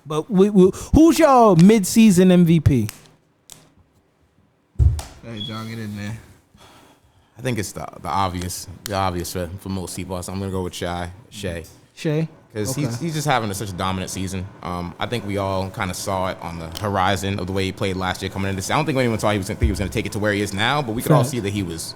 But who's y'all mid-season MVP? Hey, John, get in there. I think it's the obvious for most people. So I'm gonna go with Shai. Because he's just having such a dominant season. I think we all kind of saw it on the horizon of the way he played last year coming into this. I don't think anyone thought he was going to take it to where he is now, but we could all see that he was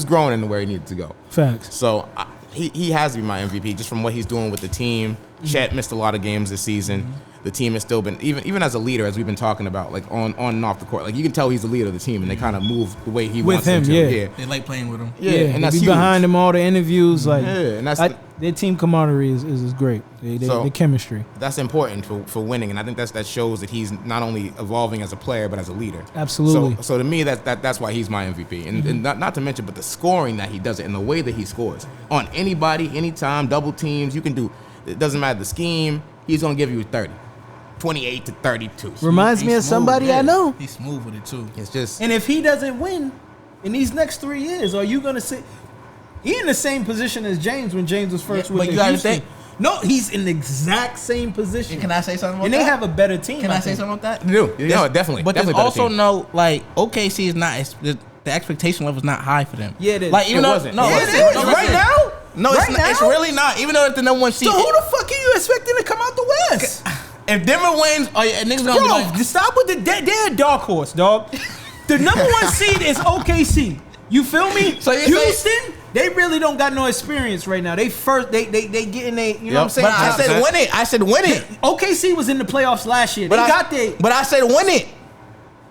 growing into where he needed to go. Facts. So he has to be my MVP just from what he's doing with the team. Chet missed a lot of games this season. The team has still been, even as a leader, as we've been talking about, like on and off the court. Like you can tell he's the leader of the team, and they kind of move the way he wants them to. Yeah. They like playing with him. Yeah, and that's huge. Behind him, all the interviews, like and that's their team camaraderie is great. The chemistry. That's important for winning, and I think that shows that he's not only evolving as a player but as a leader. Absolutely. So to me, that's why he's my MVP, and not to mention, but the scoring that he does it and the way that he scores on anybody, anytime, double teams. You can do. It doesn't matter the scheme. He's gonna give you 30. 28 to 32. Reminds me of somebody I know. He's smooth with it too. It's just. And if he doesn't win in these next 3 years, are you gonna say he in the same position as James when James was first with the Houston? No, he's in the exact same position. And can I say something about that? And they have a better team. Can I say something about that? No, definitely. But definitely there's also no, like, OKC is not, the expectation level is not high for them. Yeah, it is. Like, even though, wasn't. No, it is. Right now? No, it's really not. Even though it's the number one seed. So who the fuck are you expecting to come out the West? If Denver wins, niggas gonna be like, stop with they're a dark horse, dog. The number one seed is OKC. You feel me? So Houston, they really don't got no experience right now. They getting you know what I'm saying? But I said win it. OKC was in the playoffs last year. But I said win it.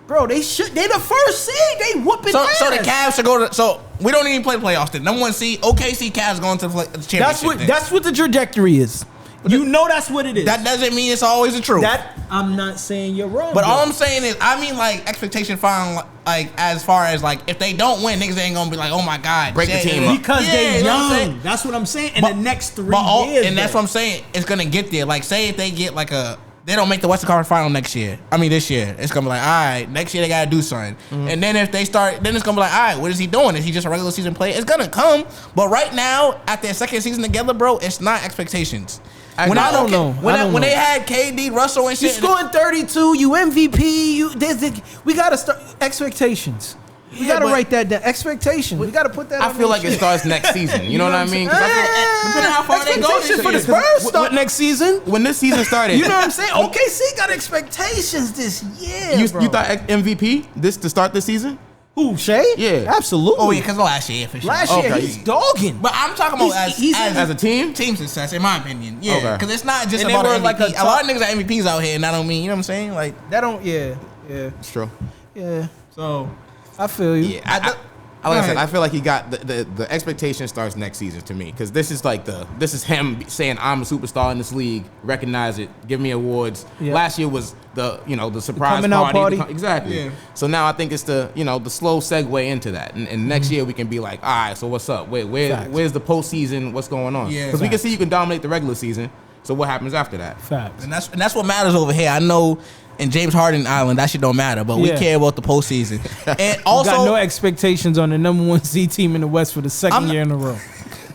Bro, they the first seed. They whooping ass. So the Cavs should go to. So we don't even play playoffs. The number one seed, OKC Cavs going to the championship. That's what the trajectory is. You know that's what it is. That doesn't mean it's always the truth. I'm not saying you're wrong. But all I'm saying is, I mean, like, expectation fine, like, as far as, like, if they don't win, niggas ain't gonna be like, oh my God. Break the team up. Because they're young. That's what I'm saying. In the next 3 years. And that's what I'm saying. It's gonna get there. Like, say if they get, like, they don't make the Western Conference Final next year. I mean, this year. It's gonna be like, all right, next year they gotta do something. And then if they start, then it's gonna be like, all right, what is he doing? Is he just a regular season player? It's gonna come. But right now, at their second season together, bro, it's not expectations. I don't know. When they had KD, Russell, and shit, you scoring 32, you MVP. We gotta start expectations. We gotta write that down. Expectations. We gotta put that. I feel like it starts next season. You know what I mean? Depending on how far they go for the Spurs start next season. When this season started, you know what I'm saying? OKC got expectations this year. You thought MVP to start this season? Who, Shea? Yeah, absolutely. Oh yeah, because last year for sure. Last year he's dogging. But I'm talking about as a team success, in my opinion. Yeah, because it's not just about MVP. Like a lot of niggas are MVPs out here, and I don't mean, you know what I'm saying? Like that don't. Yeah, it's true. Yeah. So I feel you. Yeah, like I said, I feel like he got the expectation starts next season to me, because this is him saying I'm a superstar in this league. Recognize it. Give me awards. Yep. Last year was the surprise party. Exactly. Yeah. So now I think it's the slow segue into that, and next year we can be like, all right, so what's up? Where's the postseason? What's going on? Yeah. Because we can see you can dominate the regular season. So what happens after that? Facts. And that's what matters over here. I know. In James Harden Island, that shit don't matter, but we care about the postseason. And also, got no expectations on the number one seed team in the West for the second year in a row.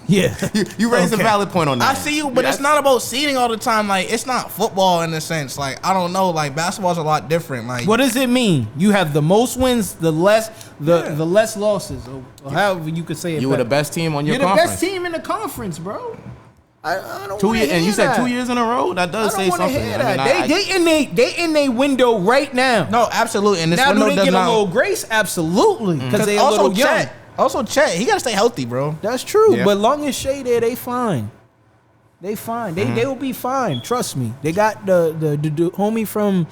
Yeah, you raised a valid point on that. I see you, but it's not about seeding all the time. Like, it's not football in a sense. Like, I don't know. Like, basketball's a lot different. Like, what does it mean? You have the most wins, the less losses, or however you could say it. You were the best team on your conference. You're the best team in the conference, bro. I don't 2 years, and you said 2 years in a row. That does say something. They in their window right now. No, absolutely. And this now window do they get a little grace? Absolutely, because they a little young. Also, Chet, he gotta stay healthy, bro. That's true. Yeah. But long as Shea there, they fine. They fine. They will be fine. Trust me. They got the homie from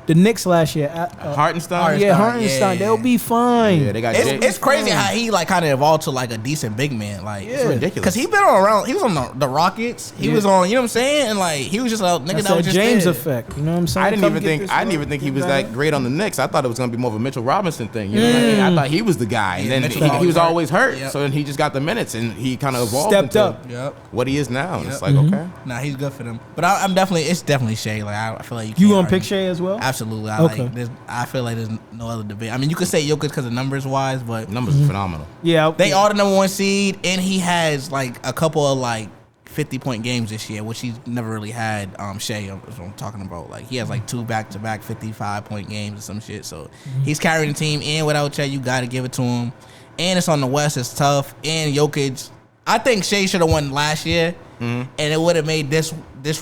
the Knicks last year. Hartenstein? Yeah, Hartenstein. Yeah. They'll be fine. Yeah, they got it's crazy how he like kind of evolved to like a decent big man. Like, it's ridiculous. Because he been around. He was on the Rockets. He was on. You know what I'm saying? And like he was just a nigga that was just James there. effect. You know what I'm saying? I didn't even think he was that great on the Knicks. I thought it was gonna be more of a Mitchell Robinson thing. You know what I mean? I thought he was the guy, and then he was always hurt. Yep. So then he just got the minutes, and he kind of evolved stepped up. What he is now. And it's like okay. Nah, he's good for them. But it's definitely Shea. Like I feel like you gonna pick Shea as well? Absolutely. Okay. I feel like there's no other debate. I mean, you could say Jokic because of numbers wise, but numbers are phenomenal. Yeah, they are the number one seed, and he has like a couple of like 50-point games this year, which he's never really had. Shea, is what I'm talking about. Like, he has like 2 back-to-back 55-point games or some shit. So he's carrying the team. And without Shea, you got to give it to him. And it's on the West. It's tough. And Jokic, I think Shea should have won last year. And it would have made this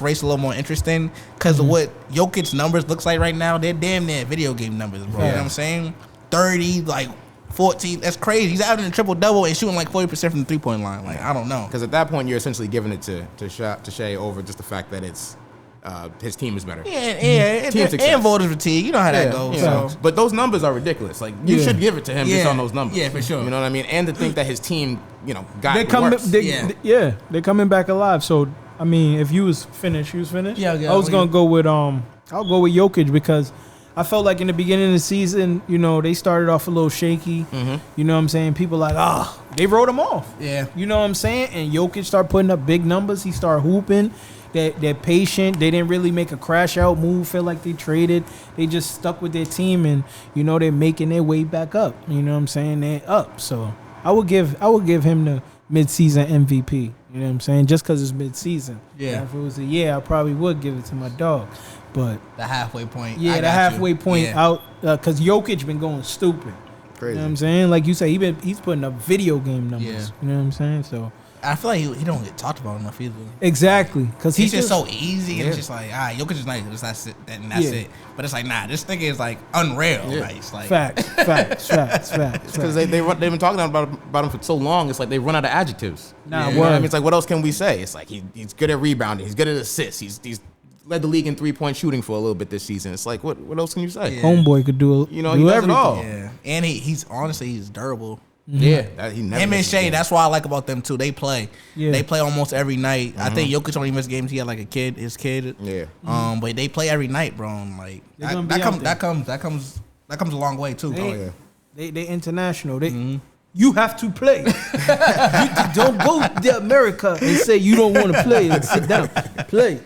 race a little more interesting because of what Jokic's numbers looks like right now. They're damn near video game numbers, bro. You know what I'm saying? 30, like 14. That's crazy. He's averaging a triple-double and shooting like 40% from the three-point line. Like, I don't know. Because at that point, you're essentially giving it to Shea over just the fact that it's his team is better. And voters fatigue. You know how that goes. So. But those numbers are ridiculous. Like, you should give it to him just on those numbers. Yeah, for sure. You know what I mean? And to think that his team, got worse. They're coming back alive. So, I mean, if you was finished. Yeah. I was gonna go with I'll go with Jokic because I felt like in the beginning of the season, they started off a little shaky. You know what I'm saying? People like, they wrote him off. Yeah. You know what I'm saying? And Jokic started putting up big numbers. He started hooping. They're patient. They didn't really make a crash out move. Feel like they traded. They just stuck with their team, and they're making their way back up. You know what I'm saying? They're up. So I would give him the midseason MVP. You know what I'm saying? Just because it's midseason. Yeah. If it was a year, I probably would give it to my dog. But the halfway point. Yeah, the halfway point out because Jokic been going stupid. Crazy. You know what I'm saying? Like you say, he's putting up video game numbers. Yeah. You know what I'm saying? So. I feel like he don't get talked about enough either. Exactly, because he's just so easy, and it's just like, Jokic is nice, that's it, and that's it. But it's like, nah, this thing is like unreal nice. Like facts. Because they've been talking about him for so long. It's like they run out of adjectives. Nah, you know what I mean? It's like, what else can we say? It's like he's good at rebounding, he's good at assists, he's led the league in 3-point shooting for a little bit this season. It's like, what else can you say? Yeah. Homeboy could do he does everything. It all. Yeah, and he's durable. Yeah, him and Shea, that's what I like about them too. They play. Yeah. They play almost every night. I think Jokic only missed games. He had like his kid. Yeah. But they play every night, bro. And like that comes a long way too. They international. You have to play. You don't go to America and say you don't want to play and sit down. Play.